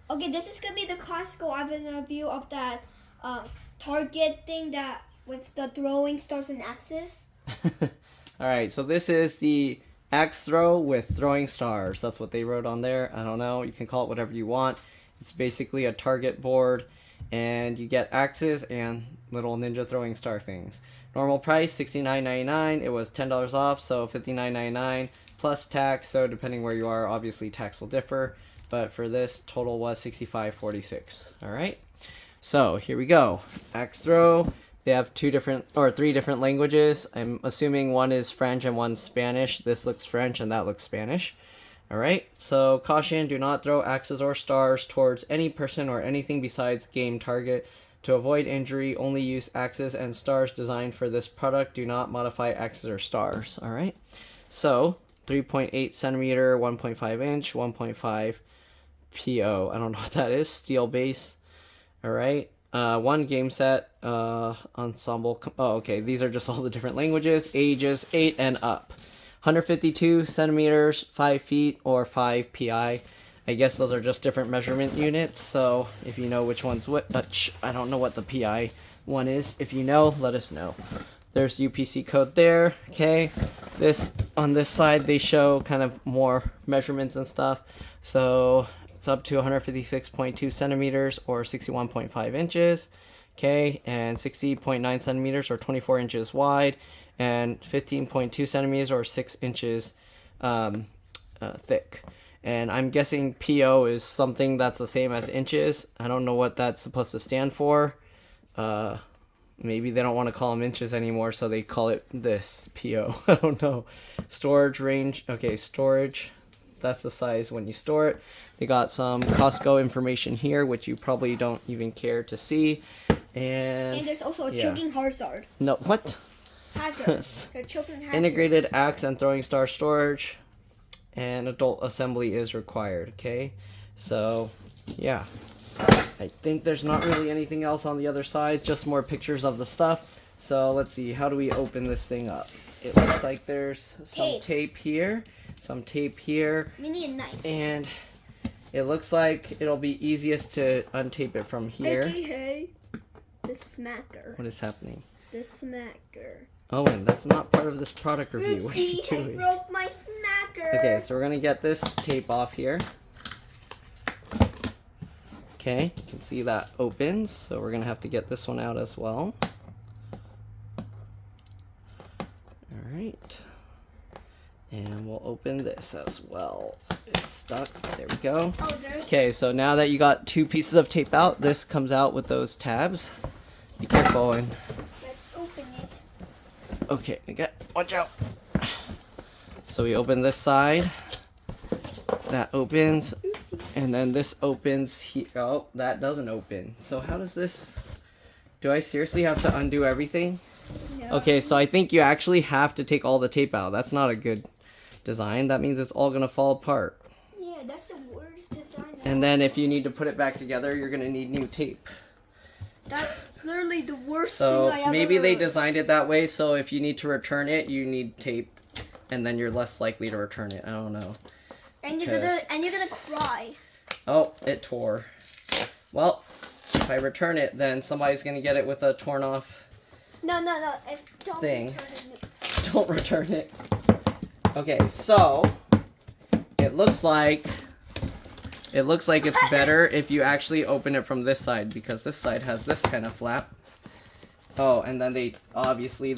Okay, this is gonna be the Costco review of that Target thing that with the throwing stars and axes. Alright, so this is the axe throw with throwing stars. That's what they wrote on there. I don't know. You can call it whatever you want. It's basically a target board, and you get axes and little ninja throwing star things. Normal price $69.99. It was $10 off, so $59.99 plus tax. So depending where you are, obviously tax will differ. But for this, total was $65.46. Alright, so here we go. Axe throw. They have three different languages. I'm assuming one is French and one's Spanish. This looks French and that looks Spanish. Alright, so caution, do not throw axes or stars towards any person or anything besides game target. To avoid injury, only use axes and stars designed for this product. Do not modify axes or stars. Alright, so 3.8 centimeter, 1.5 inch, 1.5 PO. I don't know what that is. Steel base. Alright. One game set. Ensemble. Oh, okay. These are just all the different languages. Ages 8 and up. 152 centimeters, 5 feet, or 5 PI. I guess those are just different measurement units. So if you know which one's what, I don't know what the PI one is. If you know, let us know. There's UPC code there. Okay. On this side, they show kind of more measurements and stuff. So it's up to 156.2 centimeters or 61.5 inches. Okay, and 60.9 centimeters or 24 inches wide, and 15.2 centimeters or 6 inches thick. And I'm guessing PO is something that's the same as inches. I don't know what that's supposed to stand for. Maybe they don't want to call them inches anymore, so they call it this, PO. I don't know. Storage range. Okay, storage. That's the size when you store it. They got some Costco information here, which you probably don't even care to see. And there's also a choking hazard. No, what? Hazard. They're choking hazard. Integrated axe and throwing star storage. And adult assembly is required, okay? So, yeah. I think there's not really anything else on the other side, just more pictures of the stuff. So, let's see. How do we open this thing up? It looks like there's some tape here. Some tape here. We need a knife. And it looks like it'll be easiest to untape it from here. Hey. The smacker. What is happening? The smacker. Owen, that's not part of this product review. Oopsie, what are you doing? I broke my smacker. Okay, so we're going to get this tape off here. Okay, you can see that opens. So we're going to have to get this one out as well. Alright. And we'll open this as well. It's stuck. There we go. Okay, so now that you got two pieces of tape out, this comes out with those tabs. Be careful. And let's open it. Okay, watch out. So we open this side. That opens. Oopsies. And then this opens here. Oh, that doesn't open. So how does this... Do I seriously have to undo everything? No. Okay, so I think you actually have to take all the tape out. That's not a good design. That means it's all going to fall apart. Yeah, that's the worst design. And then if you need to put it back together, you're going to need new tape. That's literally the worst So thing I ever maybe they heard. designed it that way, so if you need to return it, you need tape, and then you're less likely to return it. I don't know. And you're gonna cry. Oh, it tore. Well, if I return it, then somebody's going to get it with a torn off No. Don't thing. return it. Don't return it. Okay, so it looks like it's better if you actually open it from this side, because this side has this kind of flap. Oh, and then they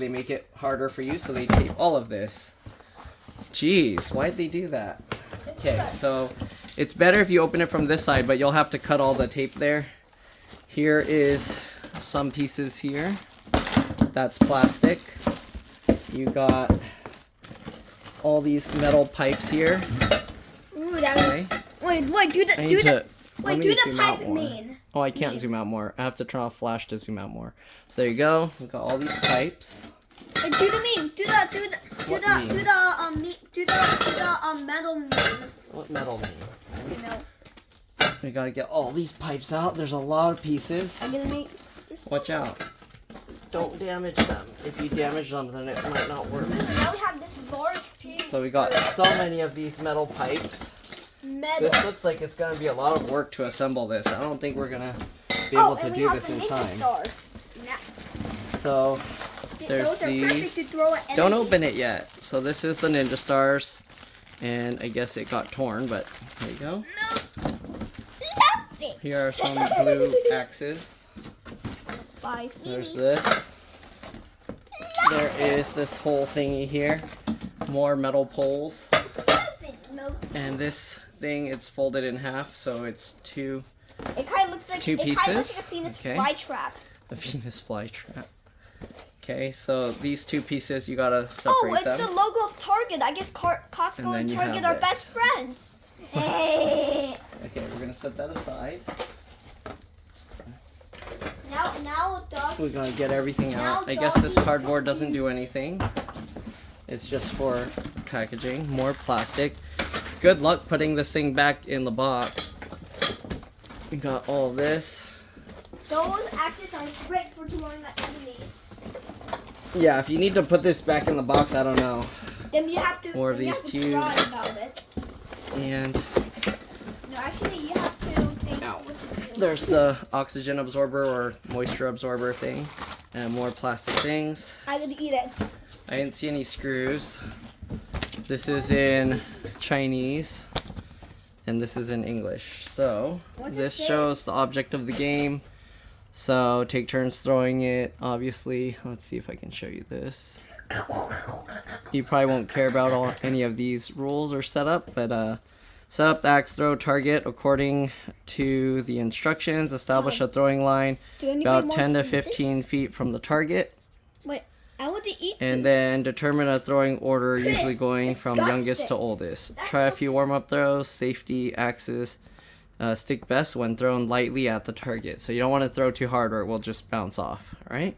make it harder for you, so they tape all of this. Jeez, why'd they do that? Okay, so it's better if you open it from this side, but you'll have to cut all the tape there. Here is some pieces here. That's plastic. You got all these metal pipes here. Ooh, that was... Okay. Wait, do the pipe mean? Oh, I can't zoom out more. I have to turn off flash to zoom out more. So there you go. We've got all these pipes. Wait, do the metal mean. What metal mean? You know. We gotta get all these pipes out. There's a lot of pieces. I'm gonna make. Watch out. Don't damage them. If you damage them, then it might not work. Now we have this large piece. So we got so many of these metal pipes. metal. This looks like it's gonna be a lot of work to assemble this. I don't think we're gonna be able to do this in time. Stars. So there's Those are perfect to these. throw at Don't enemies. open it yet. So this is the ninja stars, and I guess it got torn, but there you go. Love it. Here are some blue axes. Bye. There's this. There is this whole thingy here. More metal poles. And this thing, it's folded in half, so it's two. It kind of looks like Two It kind of looks pieces. like a Venus Okay. flytrap. A Venus flytrap. Okay, so these two pieces, you gotta separate Oh, it's them. the logo of Target. I guess Costco And then and you Target have are this. best friends. Hey. Okay, we're gonna set that aside. Now, Doug. We're gonna get everything out. Now I guess Doug this is cardboard doesn't do anything. It's just for packaging. More plastic. Good luck putting this thing back in the box. We got all of this. Those axes are great for throwing at enemies. Yeah, if you need to put this back in the box, I don't know. Then you have to. More of then you these have to draw tubes. about it. And No, actually, you have to think Ow. what to do. there's the oxygen absorber or moisture absorber thing. And more plastic things. I'm gonna eat it. I didn't see any screws. This is in Chinese. And this is in English. So, What's it this say? shows the object of the game. So, take turns throwing it, obviously. Let's see if I can show you this. You probably won't care about any of these rules or setup, but set up the axe throw target according to the instructions. Establish a throwing line Do anybody about wants 10 to this? 15 feet from the target. Wait, I want to eat And this. then determine a throwing order, usually going from Disgusting. youngest to oldest. Try a few warm-up throws. Safety axes stick best when thrown lightly at the target. So you don't want to throw too hard or it will just bounce off, alright?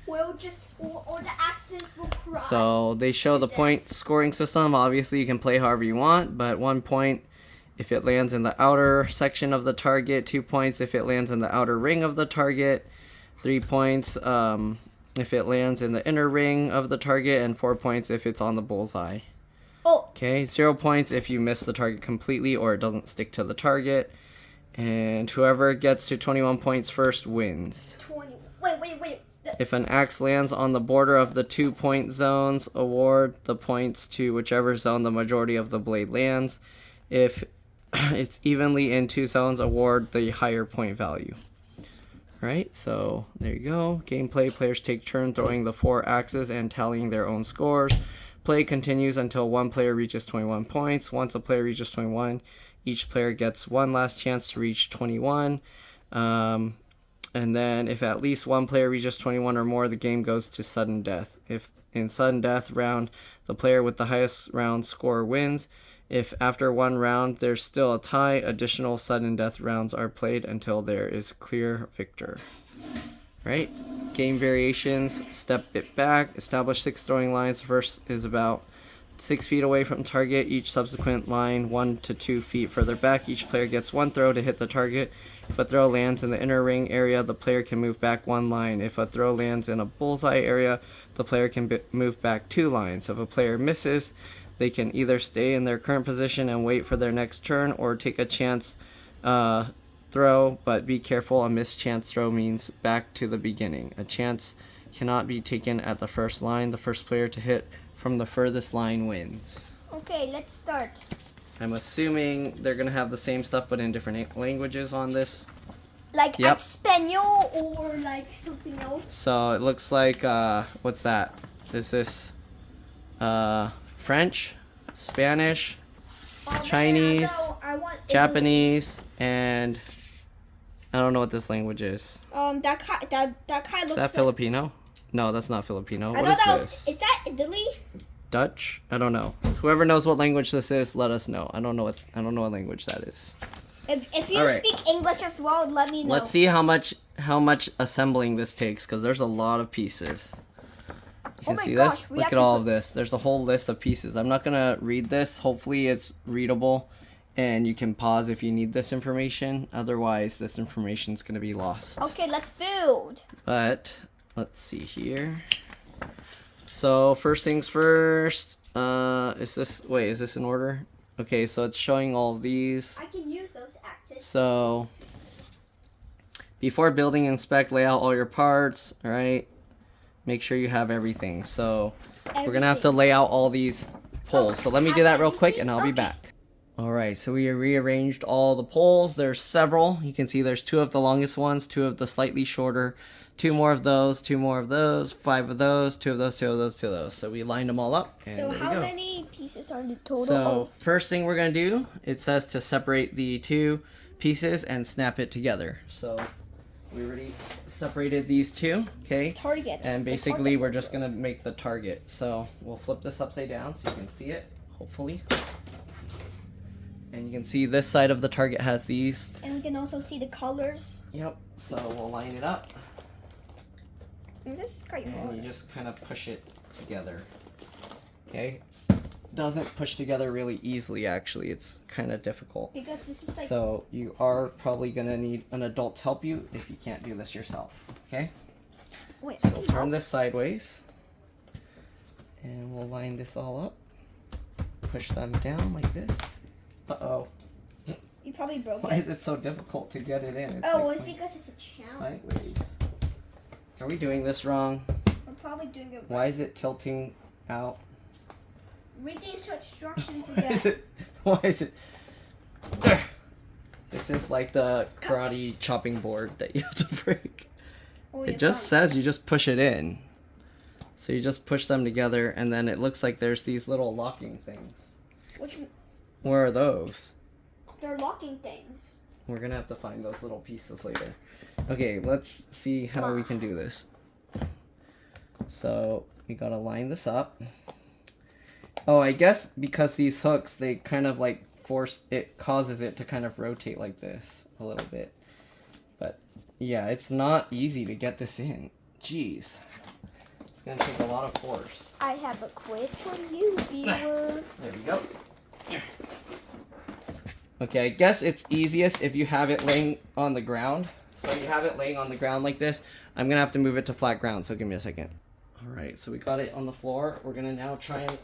We'll just, or the axes will cry. So they show the point scoring system. Obviously you can play however you want, but 1 point if it lands in the outer section of the target, 2 points if it lands in the outer ring of the target, 3 points if it lands in the inner ring of the target, and 4 points if it's on the bullseye. Oh, Okay, 0 points if you miss the target completely or it doesn't stick to the target. And whoever gets to 21 points first wins. 20. Wait. If an axe lands on the border of the 2-point zones, award the points to whichever zone the majority of the blade lands. If it's evenly in 2 zones, award the higher point value. Alright, so there you go. Gameplay, players take turn throwing the 4 axes and tallying their own scores. Play continues until one player reaches 21 points. Once a player reaches 21, each player gets one last chance to reach 21. And then if at least one player reaches 21 or more, the game goes to sudden death. If in sudden death round, the player with the highest round score wins. If after one round there's still a tie, additional sudden death rounds are played until there is clear victor. Right? Game variations, step it back, establish 6 throwing lines. The first is about 6 feet away from target. Each subsequent line 1 to 2 feet further back. Each player gets 1 throw to hit the target. If a throw lands in the inner ring area, the player can move back 1 line. If a throw lands in a bullseye area, the player can move back 2 lines. If a player misses, they can either stay in their current position and wait for their next turn or take a chance throw, but be careful, a missed chance throw means back to the beginning. A chance cannot be taken at the first line. The first player to hit from the furthest line wins. okay, let's start. I'm assuming they're going to have the same stuff but in different languages on this. Like Yep. Espanol or like something else. So it looks like, what's that? Is this French, Spanish, Oh, man, Chinese, I want Italy. Japanese, and I don't know what this language is. That kind Is looks that Filipino? No, that's not Filipino. I What thought is that this? is that Italy? Dutch? I don't know. Whoever knows what language this is, let us know. I don't know what language that is. If you All right. speak English as well, let me know. Let's see how much assembling this takes, because there's a lot of pieces. You can Oh my see gosh, this? we Look have at to all put- of this. There's a whole list of pieces. I'm not gonna read this. Hopefully it's readable and you can pause if you need this information. Otherwise this information's gonna be lost. Okay, let's build. But let's see here. So first things first, is this in order? Okay, so it's showing all of these. I can use those axes. So before building, inspect, lay out all your parts, all right? Make sure you have everything. So we're gonna have to lay out all these poles. So let me do that real quick and I'll be back. All right, so we rearranged all the poles. There's several. You can see there's 2 of the longest ones, 2 of the slightly shorter, 2 more of those, 2 more of those, 5 of those, 2 of those, 2 of those, 2 of those. So we lined them all up, and so there how we go. many pieces are the total? So first thing we're gonna do, it says to separate the 2 pieces and snap it together. So we already separated these 2, okay? Target. And basically we're just gonna make the target. So we'll flip this upside down so you can see it, hopefully. And you can see this side of the target has these. And we can also see the colors. Yep, so we'll line it up. And this is quite And hard. you just kind of push it together. Okay? Doesn't push together really easily, actually. It's kind of difficult. Because this is like... So you are probably going to need an adult to help you if you can't do this yourself. Okay? Wait, So we'll turn this sideways. And we'll line this all up. Push them down like this. Uh-oh. You probably broke Why it. is it so difficult to get it in? It's Oh, like it's because it's a challenge. sideways. Are we doing this wrong? We're probably doing it right. Why is it tilting out? Read these instructions Why is again. it? Why is it? This is like the karate chopping board that you have to break. Oh, It just says you just push it in. So you just push them together, and then it looks like there's these little locking things. Which... Where are those? They're locking things. We're gonna have to find those little pieces later. Okay, let's see how we can do this. So we gotta line this up. Oh, I guess because these hooks, they kind of like causes it to kind of rotate like this a little bit. But yeah, it's not easy to get this in. Jeez. It's gonna take a lot of force. I have a quiz for you, viewer. There we go. Okay, I guess it's easiest if you have it laying on the ground. So you have it laying on the ground like this. I'm gonna have to move it to flat ground, so give me a second. Alright, so we got it on the floor. We're gonna now try and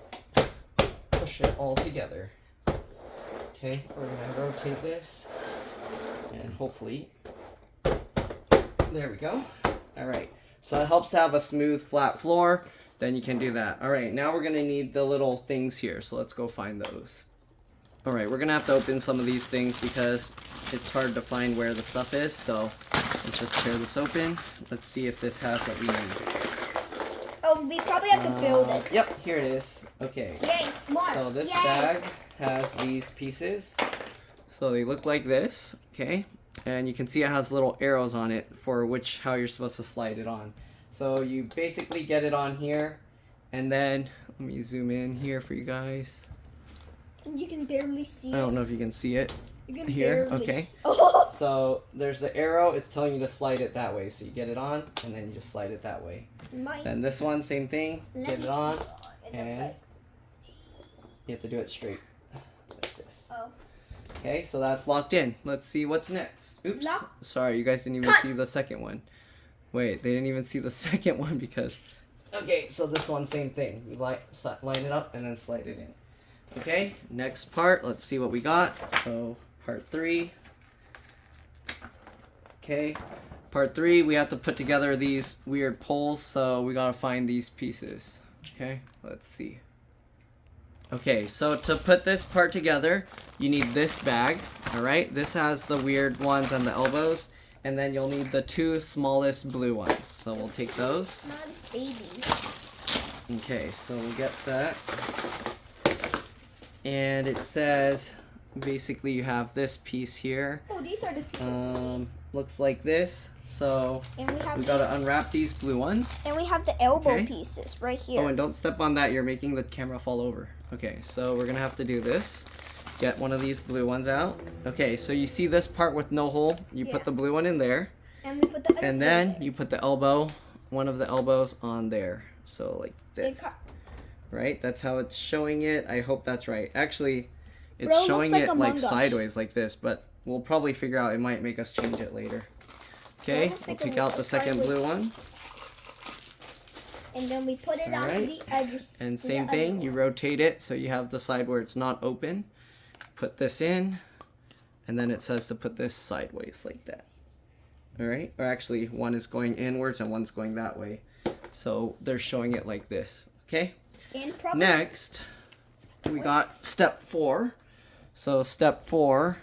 push it all together. Okay, we're gonna rotate this. And hopefully, there we go. Alright, so it helps to have a smooth, flat floor. Then you can do that. Alright, now we're gonna need the little things here. So let's go find those. Alright, we're gonna have to open some of these things because it's hard to find where the stuff is, so let's just tear this open. Let's see if this has what we need. Oh, we probably have to build it. Yep, here it is. Okay. Yay, smart. So this Yay. bag has these pieces. So they look like this, okay? And you can see it has little arrows on it for how you're supposed to slide it on. So you basically get it on here, and then, let me zoom in here for you guys. And you can barely see it. I don't know if you can see it. You can Here, barely okay. see- Oh. So there's the arrow, it's telling you to slide it that way. So you get it on, and then you just slide it that way. Mine. Then this one, same thing, Let get me it on, try. and you have to do it straight, like this. Oh. Okay, so that's locked in. Let's see what's next. Oops, Lock. sorry, you guys didn't even Cut. see the second one. Wait, they didn't even see the second one because... Okay, so this one, same thing. You line it up and then slide it in. Okay, next part, let's see what we got. So, part 3. Okay, part 3, we have to put together these weird poles, so we gotta find these pieces. Okay, let's see. Okay, so to put this part together, you need this bag, alright? This has the weird ones and the elbows, and then you'll need the 2 smallest blue ones. So we'll take those. Not baby. Okay, so we'll get that. And it says, basically you have this piece here. Oh, these are the pieces. Looks like this. So And we gotta these- unwrap these blue ones. And we have the elbow Okay. pieces right here. Oh, and don't step on that, you're making the camera fall over. Okay, so we're gonna have to do this. Get one of these blue ones out. Okay, so you see this part with no hole? You Yeah. put the blue one in there. And we put the other And blue then there. you put the elbow, one of the elbows on there. So like this. Right? That's how it's showing it. I hope that's right. Actually, it's Bro, it showing looks like it Among like Us. sideways like this, but we'll probably figure out it might make us change it later. Okay, looks we'll like take a out the second sideways. blue one. And then we put it onto Alright. the other And the same other thing, you one. rotate it so you have the side where it's not open. put this in, and then it says to put this sideways like that. All right, or actually one is going inwards and one's going that way. So they're showing it like this, okay? And probably Next, we got step 4. So step 4,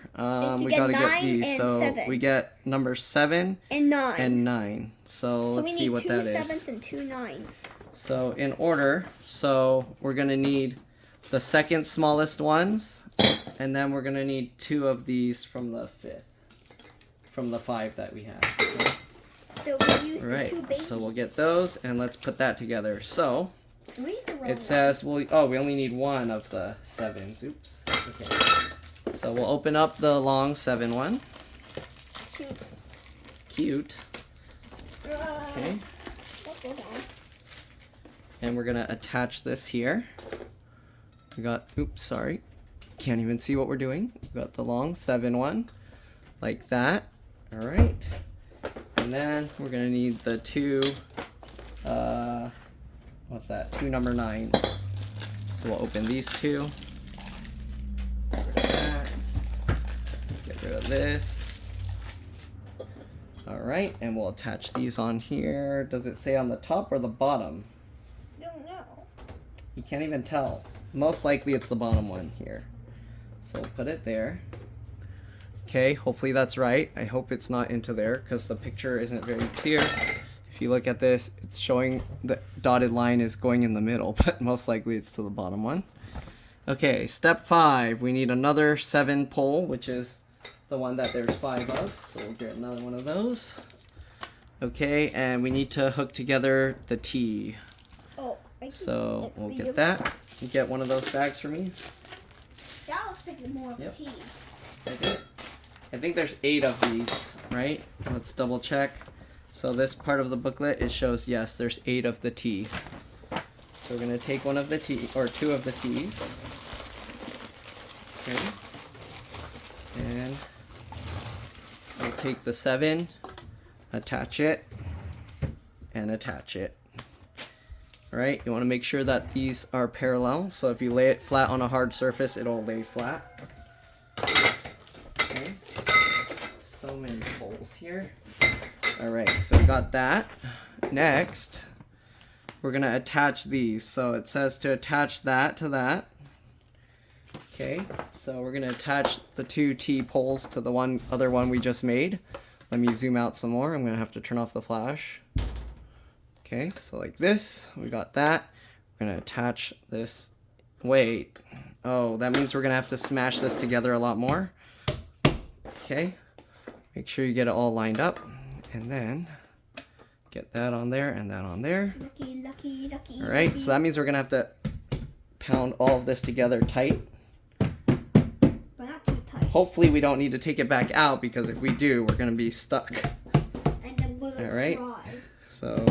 we gotta get these. So 7. we get number 7 and 9. and 9. So let's see what that is. So we need 2 7s and 2 9s. So in order, so we're gonna need the second smallest ones, and then we're gonna need 2 of these from the 5 that we have. Okay? So we use the 2 babies. So we'll get those, and let's put that together. So the it says we only need 1 of the 7s. Oops. Okay. So we'll open up the long 7 one. Cute. Okay. And we're gonna attach this here. We got, oops, sorry. Can't even see what we're doing. We got the long 7 one, like that. All right. And then we're gonna need the 2, what's that? 2 number 9s. So we'll open these 2. Get rid of that. Get rid of this. All right, and we'll attach these on here. Does it say on the top or the bottom? Don't know. You can't even tell. Most likely it's the bottom one here. So we'll put it there. Okay, hopefully that's right. I hope it's not into there because the picture isn't very clear. If you look at this, it's showing the dotted line is going in the middle, but most likely it's to the bottom one. Okay, step 5, we need another 7 pole, which is the one that there's 5 of. So we'll get another one of those. Okay, and we need to hook together the T. Oh, so we'll get that. You get one of those bags for me? That looks like more of a T. I think there's 8 of these, right? Let's double check. So this part of the booklet, it shows, yes, there's 8 of the T. So we're gonna take one of the T, or 2 of the T's. Okay. And we'll take the 7, attach it, and attach it. All right, you wanna make sure that these are parallel. So if you lay it flat on a hard surface, it'll lay flat. Okay. So many poles here. All right, so we got that. Next, we're gonna attach these. So it says to attach that to that. Okay, so we're gonna attach the 2 T poles to the other one we just made. Let me zoom out some more. I'm gonna have to turn off the flash. Okay, so like this, we got that. We're gonna attach this. Wait, oh, that means we're gonna have to smash this together a lot more. Okay, make sure you get it all lined up, and then get that on there and that on there. Lucky. All right, so that means we're gonna have to pound all of this together tight. But not too tight. Hopefully we don't need to take it back out, because if we do, we're gonna be stuck. And then we'll All right, cry. so,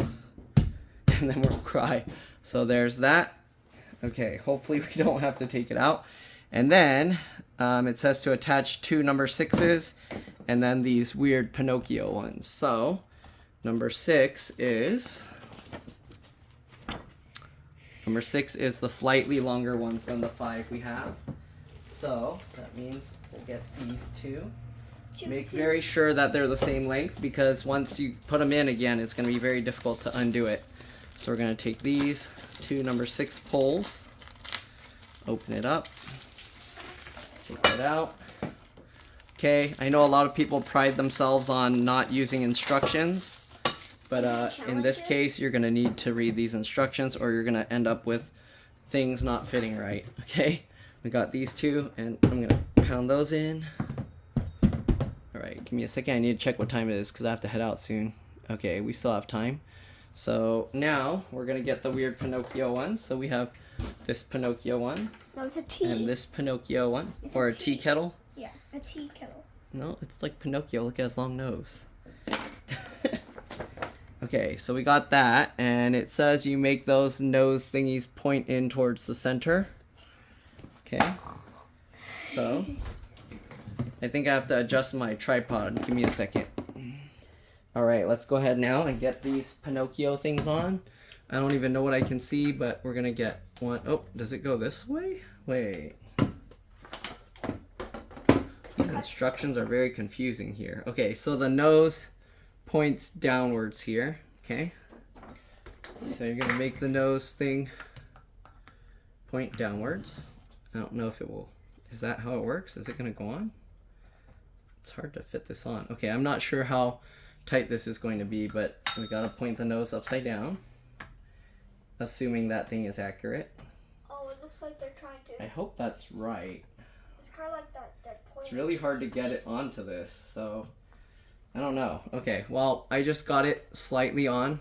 and then we'll cry. So there's that. Okay, hopefully we don't have to take it out. And then it says to attach 2 number 6s, and then these weird Pinocchio ones. So number 6 is the slightly longer ones than the 5 we have. So that means we'll get these 2. Make very sure that they're the same length, because once you put them in again, it's going to be very difficult to undo it. So we're going to take these 2 number 6 poles, open it up, take that out. Okay, I know a lot of people pride themselves on not using instructions, but in this case, you're going to need to read these instructions, or you're going to end up with things not fitting right. Okay, we got these 2, and I'm going to pound those in. Alright, give me a second. I need to check what time it is, because I have to head out soon. Okay, we still have time. So now we're going to get the weird Pinocchio one. So we have this Pinocchio one. No, it's a tea. And this Pinocchio one. It's or a a tea kettle. Yeah, a tea kettle. No, it's like Pinocchio. Look at his long nose. Okay, so we got that. And it says you make those nose thingies point in towards the center. Okay. So I think I have to adjust my tripod. Give me a second. Alright, let's go ahead now and get these Pinocchio things on. I don't even know what I can see, but we're gonna get one. Oh, does it go this way? Wait. instructions are very confusing here. Okay, so the nose points downwards here. Okay. So you're gonna make the nose thing point downwards. I don't know if it will. Is that how it works? Is it gonna go on? It's hard to fit this on. Okay, I'm not sure how tight this is going to be, but we gotta point the nose upside down. Assuming that thing is accurate. Oh, it looks like they're trying to. I hope that's right. It's kind of like that point. It's really hard to get it onto this, so I don't know. Okay, well, I just got it slightly on.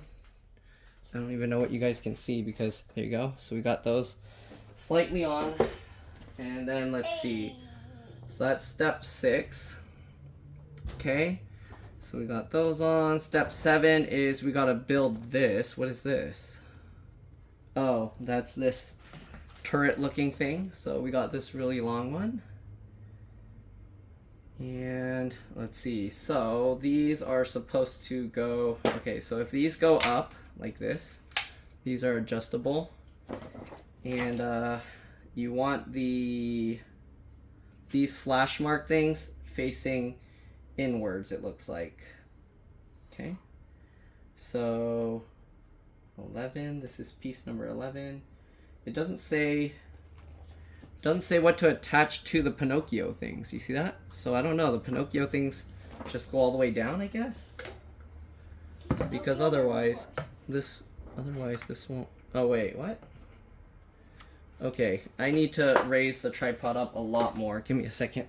I don't even know what you guys can see because there you go. So we got those slightly on, and then let's see. So that's step 6. Okay, so we got those on. Step 7 is we gotta build this. What is this? Oh, that's this turret looking thing. So we got this really long one. And let's see, so these are supposed to go, okay, so if these go up like this, these are adjustable, and you want these slash mark things facing inwards, it looks like. Okay, so 11, this is piece number 11. It doesn't say what to attach to the Pinocchio things. You see that? So I don't know. The Pinocchio things just go all the way down, I guess. Because otherwise this won't. Oh wait, what? Okay, I need to raise the tripod up a lot more. Give me a second.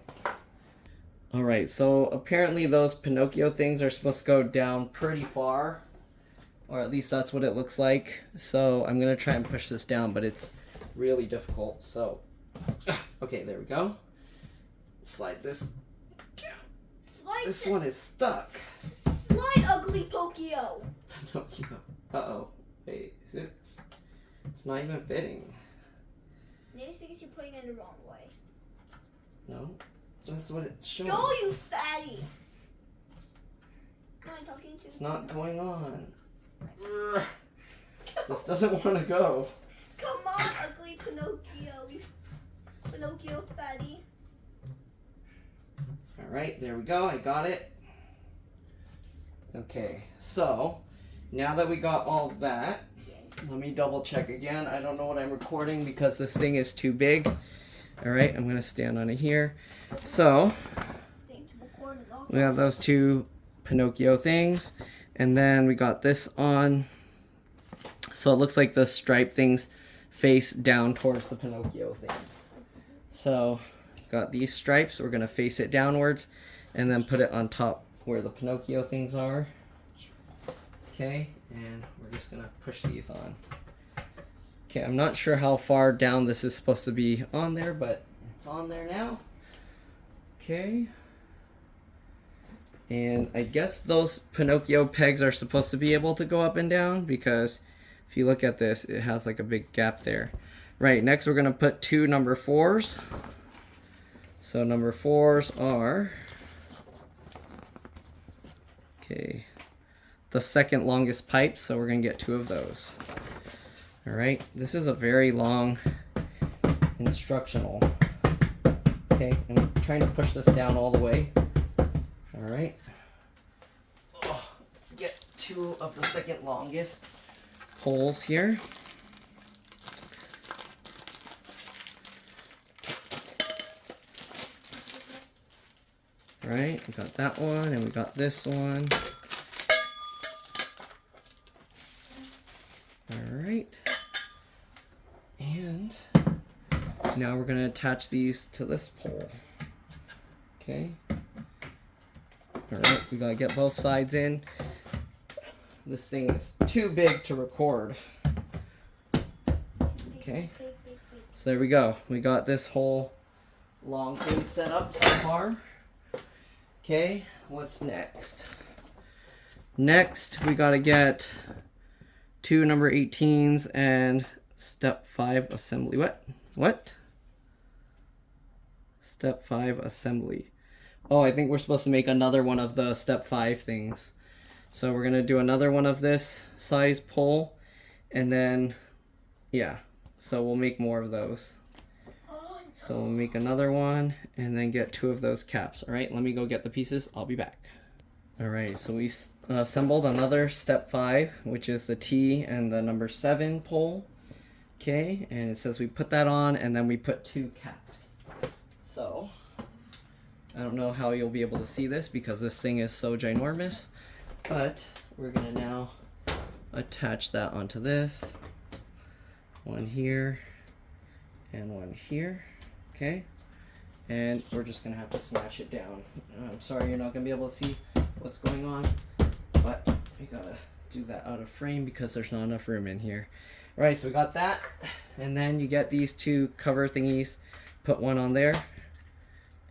All right, so apparently those Pinocchio things are supposed to go down pretty far, or at least that's what it looks like. So I'm gonna try and push this down, but it's really difficult. So. Okay, there we go. Slide this down. This one is stuck. Slide, ugly Pinocchio. Pinocchio. Uh-oh. Wait, is it? It's not even fitting. Maybe it's because you're putting it the wrong way. No, that's what it's showing. Go, you fatty. No, I'm talking to. It's not going on. This doesn't want to go. Come on, ugly Pinocchio. Pinocchio fatty. Alright, there we go. I got it. Okay, so now that we got all of that, let me double check again. I don't know what I'm recording because this thing is too big. Alright, I'm going to stand on it here. So, we have those two Pinocchio things, and then we got this on. So it looks like the stripe things face down towards the Pinocchio things. So, got these stripes, we're going to face it downwards and then put it on top where the Pinocchio things are. Okay, and we're just going to push these on. Okay, I'm not sure how far down this is supposed to be on there, but it's on there now. Okay. And I guess those Pinocchio pegs are supposed to be able to go up and down because if you look at this, it has like a big gap there. Right, next we're going to put 2 number 4s. So number 4s are, okay, the second longest pipe, so we're going to get 2 of those. Alright, this is a very long instructional. Okay, I'm trying to push this down all the way. Alright. Oh, let's get 2 of the second longest holes here. Right, we got that one, and we got this one. Alright. And now we're going to attach these to this pole. Okay. Alright, we got to get both sides in. This thing is too big to record. Okay. So there we go. We got this whole long thing set up so far. Okay, what's next? Next, we gotta get 2 number 18s and step 5 assembly. What? Step 5 assembly. Oh, I think we're supposed to make another one of the step 5 things. So we're gonna do another one of this size pole, and then, yeah. So we'll make more of those. So we'll make another one and then get 2 of those caps. All right, let me go get the pieces. I'll be back. All right, so we assembled another step 5, which is the T and the number 7 pole. Okay, and it says we put that on and then we put 2 caps. So I don't know how you'll be able to see this because this thing is so ginormous, but we're gonna now attach that onto this. One here and one here. Okay, and we're just gonna have to smash it down. I'm sorry you're not gonna be able to see what's going on, but we gotta do that out of frame because there's not enough room in here. All right, so we got that, and then you get these 2 cover thingies. Put one on there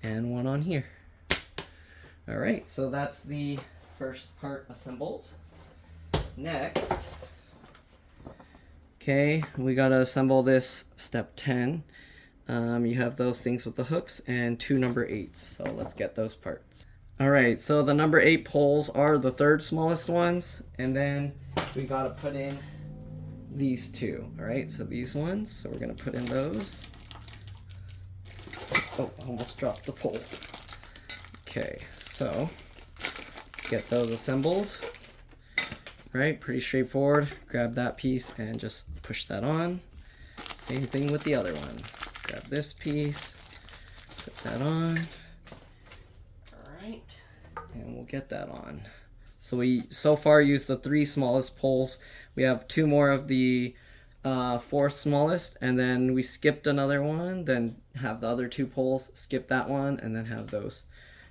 and one on here. All right, so that's the first part assembled. Next, okay, we gotta assemble this step 10. You have those things with the hooks and 2 number 8s, so let's get those parts. All right, so the number 8 poles are the 3rd smallest ones, and then we gotta put in these 2. All right, so these ones, so we're gonna put in those. Oh, I almost dropped the pole. Okay, so let's get those assembled. Right, pretty straightforward. Grab that piece and just push that on. Same thing with the other one. Grab this piece, put that on. All right, and we'll get that on. So we so far used the 3 smallest poles. We have 2 more of the 4th smallest, and then we skipped another one, then have the other 2 poles, skip that one, and then have those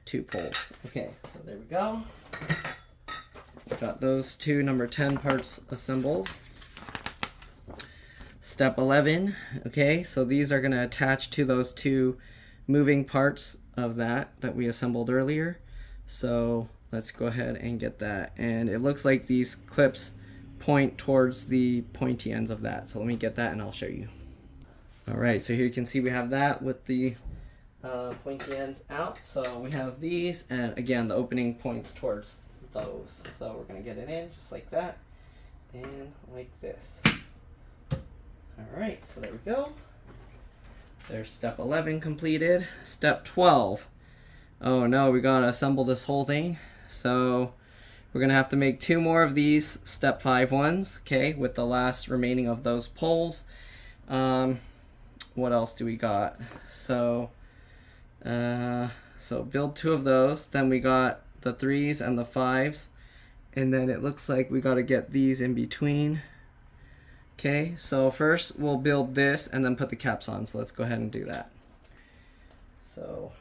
2 poles. Okay, so there we go. Got those 2 number 10 parts assembled. Step 11, okay, so these are going to attach to those 2 moving parts of that we assembled earlier. So let's go ahead and get that. And it looks like these clips point towards the pointy ends of that. So let me get that and I'll show you. All right, so here you can see we have that with the pointy ends out. So we have these, and again, the opening points towards those. So we're gonna get it in just like that and like this. All right, so there we go. There's step 11 completed. Step 12. Oh no, we gotta assemble this whole thing. So we're gonna have to make 2 more of these step 5 ones, okay, with the last remaining of those poles. What else do we got? So build 2 of those. Then we got the 3s and the 5s, and then it looks like we got to get these in between. Okay, so first we'll build this and then put the caps on. So let's go ahead and do that. So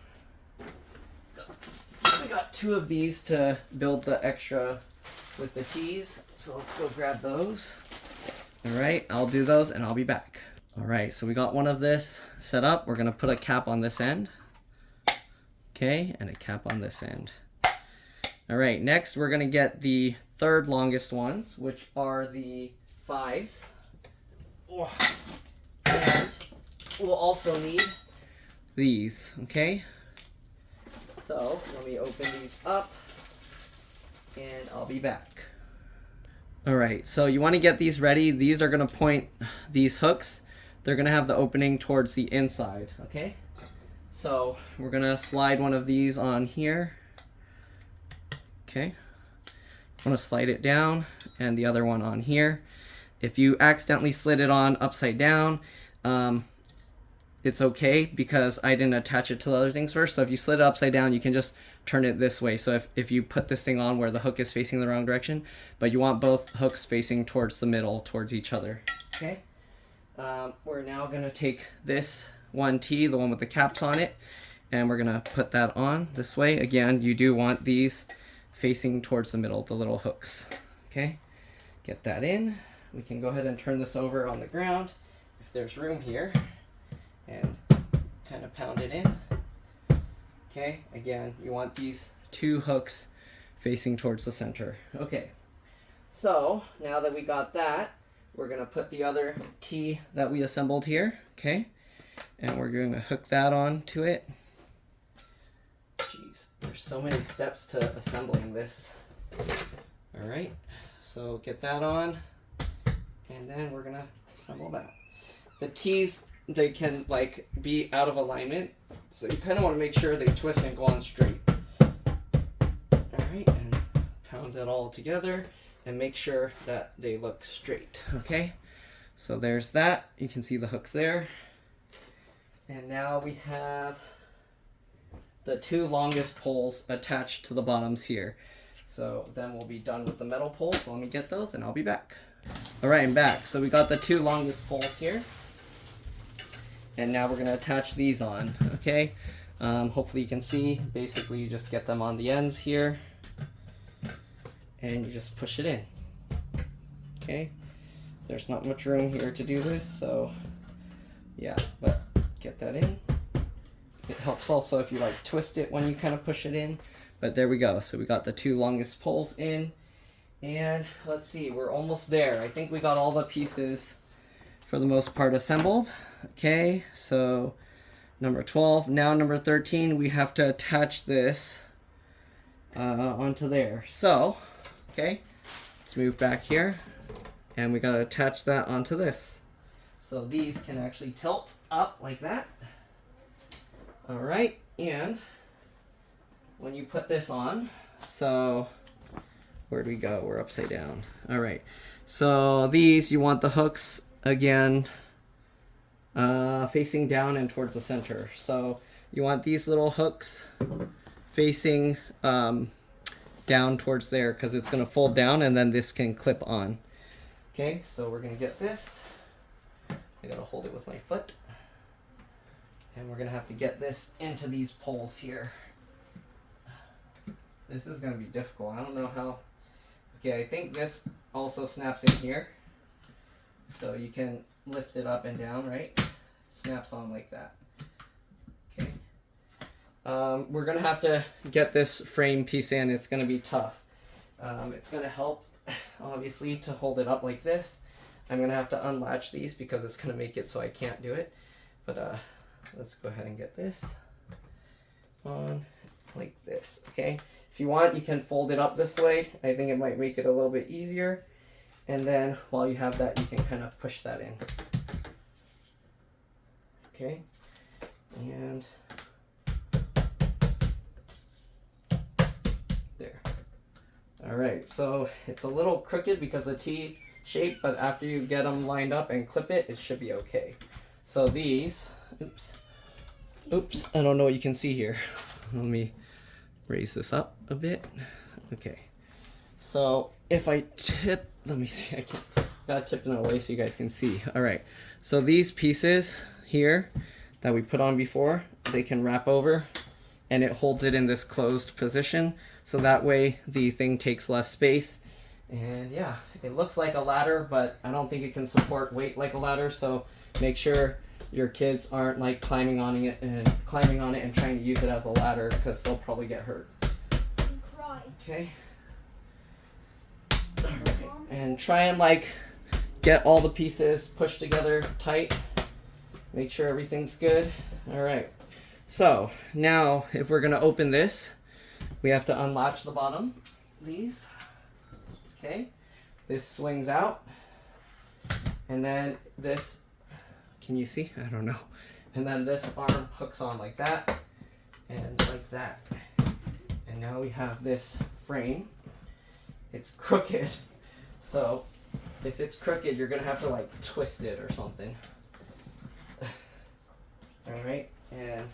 we got 2 of these to build the extra with the T's. So let's go grab those. All right, I'll do those and I'll be back. All right, so we got one of this set up. We're gonna put a cap on this end. Okay, and a cap on this end. All right, next we're gonna get the 3rd longest ones, which are the 5s. And we'll also need these, okay? So let me open these up and I'll be back. All right, so you want to get these ready. These are going to point, these hooks, they're going to have the opening towards the inside, okay? So we're going to slide one of these on here. Okay. I'm going to slide it down and the other one on here. If you accidentally slid it on upside down, it's okay because I didn't attach it to the other things first. So if you slid it upside down, you can just turn it this way. So if you put this thing on where the hook is facing the wrong direction, but you want both hooks facing towards the middle, towards each other. Okay. We're now going to take this 1T, the one with the caps on it, and we're going to put that on this way. Again, you do want these facing towards the middle, the little hooks. Okay. Get that in. We can go ahead and turn this over on the ground if there's room here and kind of pound it in. Okay, again, you want these 2 hooks facing towards the center. Okay, so now that we got that, we're going to put the other T that we assembled here, okay, and we're going to hook that on to it. Jeez, there's so many steps to assembling this. All right, so get that on. And then we're gonna assemble that. The T's they can like be out of alignment. So you kind of want to make sure they twist and go on straight. Alright, and pound it all together and make sure that they look straight. Okay, so there's that. You can see the hooks there. And now we have the 2 longest poles attached to the bottoms here. So then we'll be done with the metal poles. So let me get those and I'll be back. Alright, I'm back. So we got the 2 longest poles here. And now we're going to attach these on. Okay, hopefully you can see. Basically you just get them on the ends here. And you just push it in. Okay, there's not much room here to do this. So yeah, but get that in. It helps also if you like twist it when you kind of push it in. But there we go. So we got the 2 longest poles in. And let's see, we're almost there. I think we got all the pieces for the most part assembled. Okay, so number 12. Now number 13, we have to attach this onto there. So, okay, let's move back here. And we got to attach that onto this. So these can actually tilt up like that. All right, and when you put this on, so where'd we go? We're upside down. All right, so these, you want the hooks again facing down and towards the center. So you want these little hooks facing down towards there because it's going to fold down and then this can clip on. Okay, so we're going to get this. I got to hold it with my foot. And we're going to have to get this into these poles here. This is going to be difficult. I don't know how. Okay, I think this also snaps in here. So you can lift it up and down, right? It snaps on like that. Okay. We're going to have to get this frame piece in. It's going to be tough. It's going to help, obviously, to hold it up like this. I'm going to have to unlatch these because it's going to make it so I can't do it. But let's go ahead and get this on like this, okay? If you want, you can fold it up this way. I think it might make it a little bit easier. And then while you have that, you can kind of push that in. Okay, and there. All right, so it's a little crooked because of the T shape, but after you get them lined up and clip it, it should be okay. So these, oops, I don't know what you can see here. Let me raise this up a bit. Okay, so if I tip, let me see, I gotta tip in a way so you guys can see. All right, so these pieces here that we put on before, they can wrap over and it holds it in this closed position. So that way the thing takes less space. And yeah, it looks like a ladder, but I don't think it can support weight like a ladder. So make sure your kids aren't like climbing on it and trying to use it as a ladder because they'll probably get hurt. And cry. Okay. All right. And try and like get all the pieces pushed together tight. Make sure everything's good. All right. So now if we're gonna open this, we have to unlatch the bottom. These. Okay. This swings out. And then this, can you see? I don't know. And then this arm hooks on like that and like that. And now we have this frame. It's crooked. So if it's crooked, you're gonna have to like twist it or something. All right. And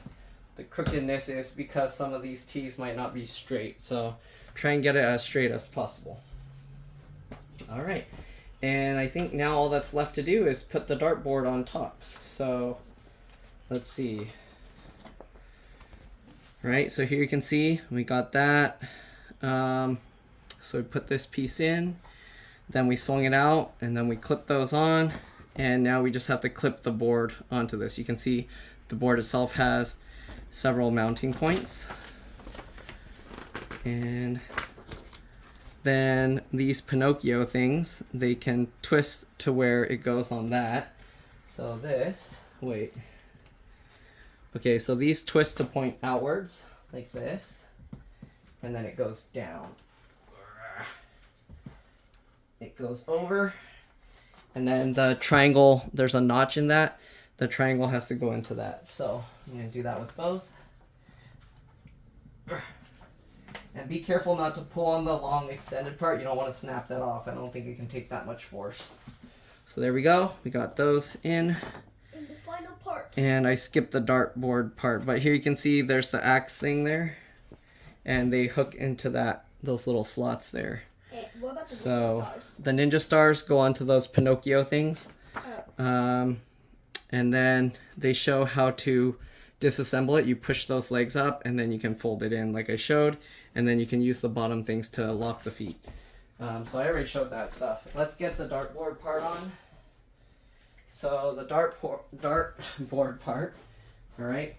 the crookedness is because some of these T's might not be straight. So try and get it as straight as possible. All right. And I think now all that's left to do is put the dartboard on top. So let's see. Right, so here you can see we got that. So we put this piece in, then we swung it out, and then we clip those on. And now we just have to clip the board onto this. You can see the board itself has several mounting points. And then these Pinocchio things, they can twist to where it goes on that. So this, wait. Okay, so these twist to point outwards like this, and then it goes down. It goes over, and then the triangle, there's a notch in that. the triangle has to go into that. So I'm going to do that with both. And be careful not to pull on the long extended part. You don't want to snap that off. I don't think it can take that much force. So there we go. We got those in. And the final part. And I skipped the dartboard part. But here you can see there's the axe thing there. And they hook into those little slots there. And what about the ninja So stars? the ninja stars go onto those Pinocchio things. Oh. And then they show how to disassemble it. You push those legs up and then you can fold it in like I showed, and then you can use the bottom things to lock the feet. So I already showed that stuff. Let's get the dartboard part on. So the dartboard part, all right,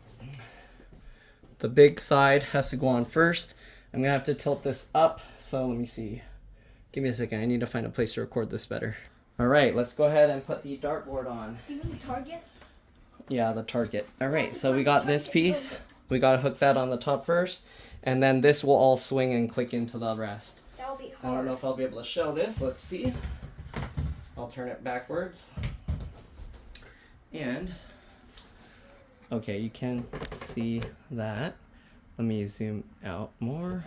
the big side has to go on first. I'm gonna have to tilt this up, so let me see. Give me a second, I need to find a place to record this better. All right, let's go ahead and put the dartboard on. Do you mean Target? Yeah, the target. All right, so we got this piece. We got to hook that on the top first, and then this will all swing and click into the rest. That will be I don't hard. know if I'll be able to show this. Let's see. I'll turn it backwards. And, okay, you can see that. Let me zoom out more.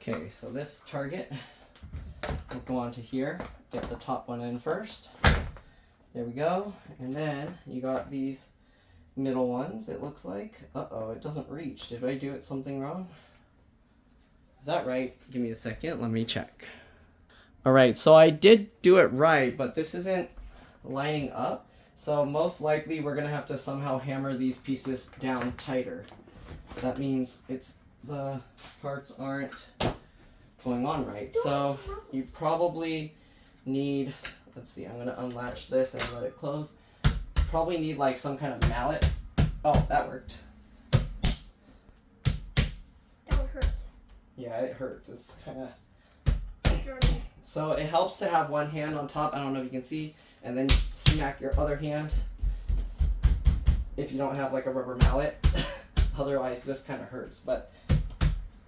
Okay, so this target will go onto here. Get the top one in first. There we go. And then you got these middle ones, it looks like. Uh-oh, it doesn't reach. Did I do it something wrong? Is that right? Give me a second. Let me check. All right, so I did do it right, but this isn't lining up. So most likely we're going to have to somehow hammer these pieces down tighter. That means the parts aren't going on right. So you probably need... Let's see, I'm going to unlatch this and let it close. Probably need like some kind of mallet. Oh, that worked. That would hurt. Yeah, it hurts. It's kind of... So it helps to have one hand on top, I don't know if you can see, and then smack your other hand if you don't have like a rubber mallet. Otherwise, this kind of hurts. But,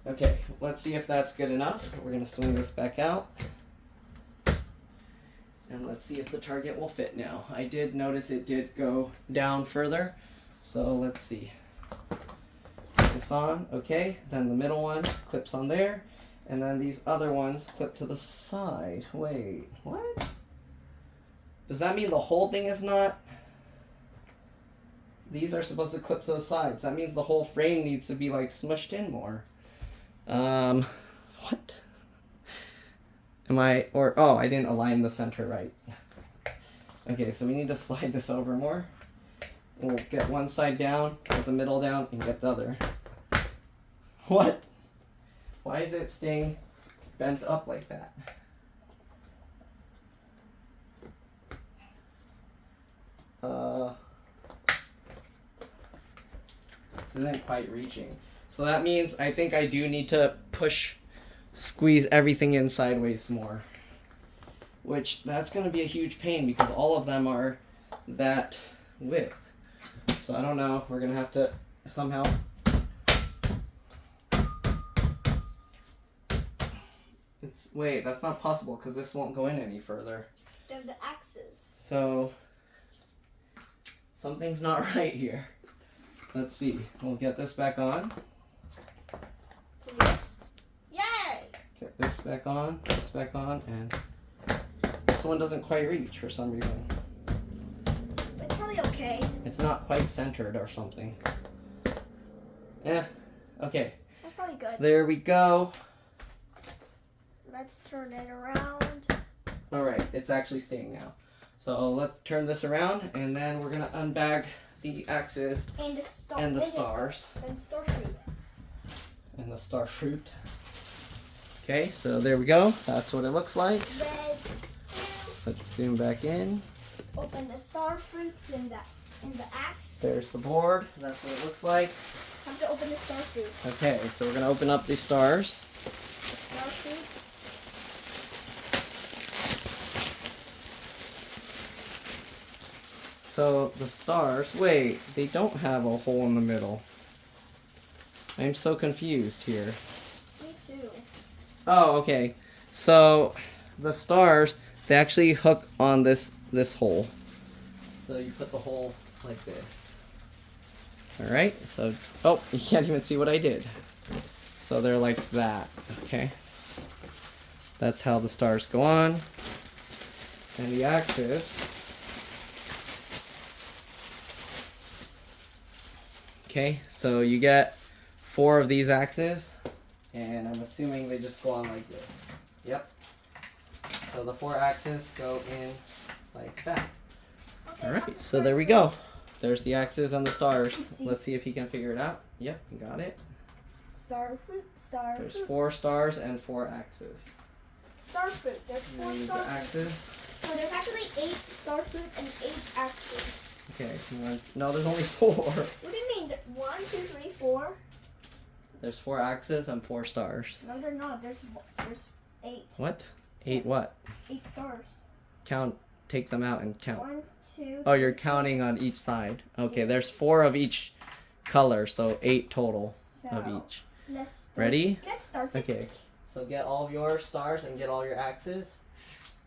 okay, let's see if that's good enough. We're going to swing this back out. And let's see if the target will fit now. I did notice it did go down further. So let's see. Put this on, okay. Then the middle one clips on there. And then these other ones clip to the side. Wait, what? Does that mean the whole thing is not? These are supposed to clip to the sides. That means the whole frame needs to be like smushed in more. What? I didn't align the center right. Okay, so we need to slide this over more. We'll get one side down, get the middle down, and get the other. What? Why is it staying bent up like that? This isn't quite reaching. So that means I think I do need to squeeze everything in sideways more. Which, that's going to be a huge pain because all of them are that width. So I don't know, we're going to have to somehow... Wait, that's not possible because this won't go in any further. They're the axes. So, something's not right here. Let's see. We'll get this back on. Yay! Get this back on, and this one doesn't quite reach for some reason. It's probably okay. It's not quite centered or something. Okay. That's probably good. So there we go. Let's turn it around. Alright, it's actually staying now. So let's turn this around, and then we're going to unbag the axes And the stars. and the stars. And the star fruit. And the star fruit. Okay, so there we go. That's what it looks like. Red. Let's zoom back in. Open the star fruits in the axe. There's the board. That's what it looks like. Have to open the star fruit. Okay, so we're going to open up the stars. The star fruit. So the stars, wait, they don't have a hole in the middle. I'm so confused here. Me too. Oh, okay. So the stars, they actually hook on this hole. So you put the hole like this. Alright, so, oh, you can't even see what I did. So they're like that, okay? That's how the stars go on. And the axis. Okay, so you get 4 of these axes, and I'm assuming they just go on like this. Yep. So the 4 axes go in like that. Okay, Alright, so there we go. There's the axes and the stars. Oopsie. Let's see if he can figure it out. Yep, you got it. Star fruit, star There's fruit. 4 stars and 4 axes. Star fruit. There's 4 And star the fruit. axes. No, there's actually 8 star fruit and 8 axes. Okay, no, there's only 4. What do you mean? 1, 2, 3, 4? There's 4 axes and 4 stars. No, they're not. There's 8. What? 8 what? 8 stars. Count, take them out and count. 1, 2. Oh, you're counting on each side. Okay, there's 4 of each color, so 8 total of So, each. let's start. Ready? Get started. Okay, so get all of your stars and get all your axes.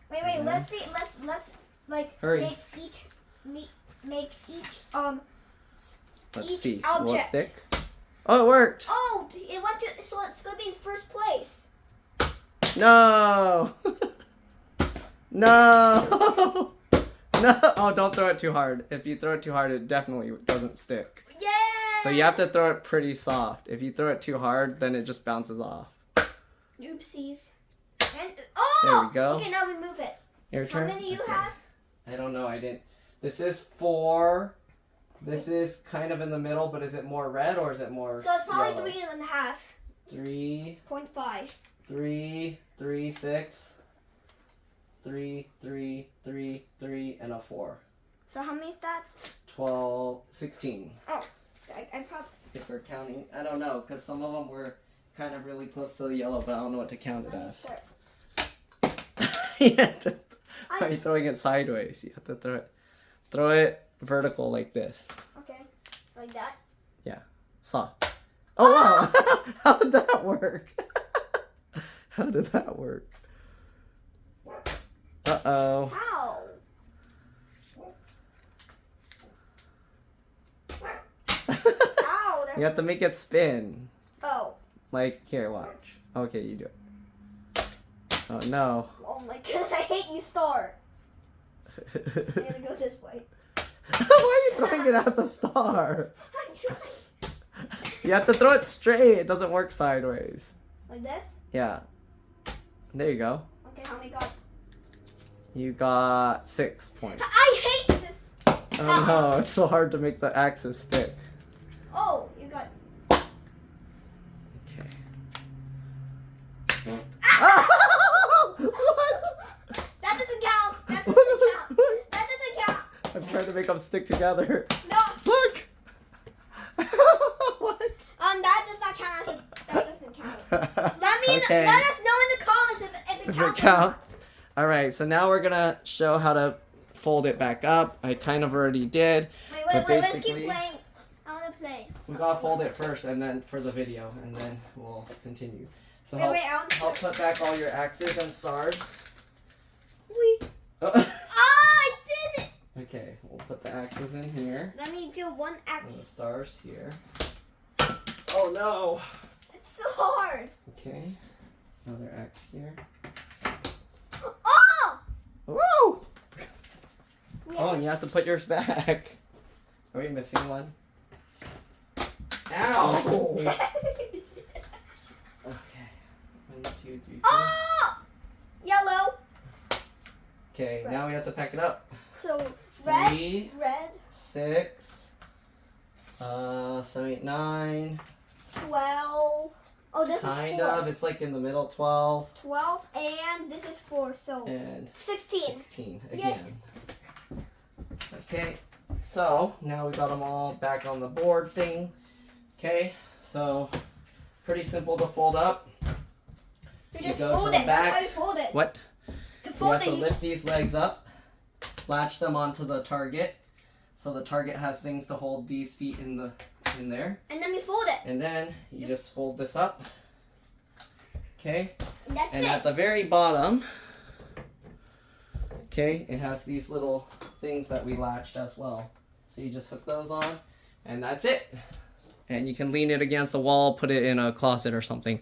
Wait. Mhm. Let's see. Let's like Hurry. make each Let's Each see. Will it object. stick? Oh, it worked! Oh, it went to. So it's gonna be in first place. No! No! No! Oh, don't throw it too hard. If you throw it too hard, it definitely doesn't stick. Yeah. So you have to throw it pretty soft. If you throw it too hard, then it just bounces off. Oopsies. And oh. There we go. Okay, now we move it. Your How turn? many you Okay. have? I don't know. I didn't. This is 4. This is kind of in the middle, but is it more red or is it more So it's probably yellow? 3.5. 3, 0.5. 3, 6, 3, 3, 3, 3, and a 4. So how many is that? 12, 16. Oh, I probably. If we're counting, I don't know, because some of them were kind of really close to the yellow, but I don't know what to count it Let me as. start. You have to, are you throwing it sideways? You have to throw it vertical like this. Okay, like that. Soft. Oh wow! How did that work? How did that work? Uh-oh. How? Ow! You have to make it spin. Oh. Like, here, watch. Okay, you do it. Oh no. Oh my goodness! I hate you, Star. I gotta go this way. Why are you throwing it at the star? I tried. You have to throw it straight. It doesn't work sideways. Like this? Yeah. There you go. Okay, how many got? You got 6 points. I hate this. Oh no, it's so hard to make the axis stick. Oh, you got. Okay. What? That doesn't count. That doesn't count. That doesn't count. I'm trying to make them stick together. No. Look! What? That does not count as a. That doesn't count. Okay. Let us know in the comments if it If counts. it counts. Alright, so now we're gonna show how to fold it back up. I kind of already did. Wait, But let's keep basically- playing. I wanna play. We gotta fold it first and then for the video, and then we'll continue. So Wait, I want to. help put back all your axes and stars. Wait. Oh. I did it. Okay, we'll put the axes in here. Let me do one And the axe. stars here. Oh no! It's so hard. Okay. Another axe here. Oh! Woo! Yeah. Oh, and you have to put yours back. Are we missing one? Ow! Okay. 1, 2, 3, 4. Oh! Yellow. Okay, now we have to pack it up. So red, 3, red, 6, 7, 8, 9. 12. Oh, this Kind is 4. of. It's like in the middle. 12 12, and this is 4, so and 16. 16 again. Okay, so now we got them all back on the board thing. Okay, so pretty simple to fold up. You You just go to fold the it. back. That's how you fold it. What? To You fold have it, to you lift just, these legs up, latch them onto the target, so the target has things to hold these feet in there, and then we fold it. and then you just fold this up. Okay, And that's and it. at the very bottom, okay, it has these little things that we latched as well. So you just hook those on, and that's it. And you can lean it against a wall, put it in a closet or something.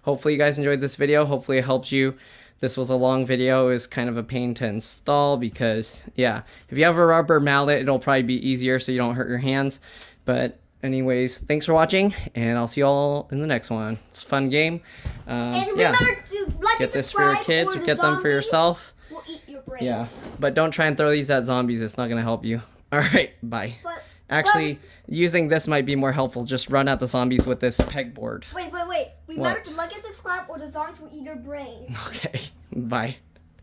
Hopefully you guys enjoyed this video. Hopefully it helped you. This was a long video. It was kind of a pain to install because, yeah, if you have a rubber mallet, it'll probably be easier so you don't hurt your hands. But anyways, thanks for watching, and I'll see you all in the next one. It's a fun game. And remember to like get this for your kids or get them for yourself. Will eat your brains. Yeah, but don't try and throw these at zombies. It's not going to help you. All right, bye. Actually, using this might be more helpful. Just run at the zombies with this pegboard. Wait. Remember to like and subscribe or the zombies will eat your brain. Okay, bye.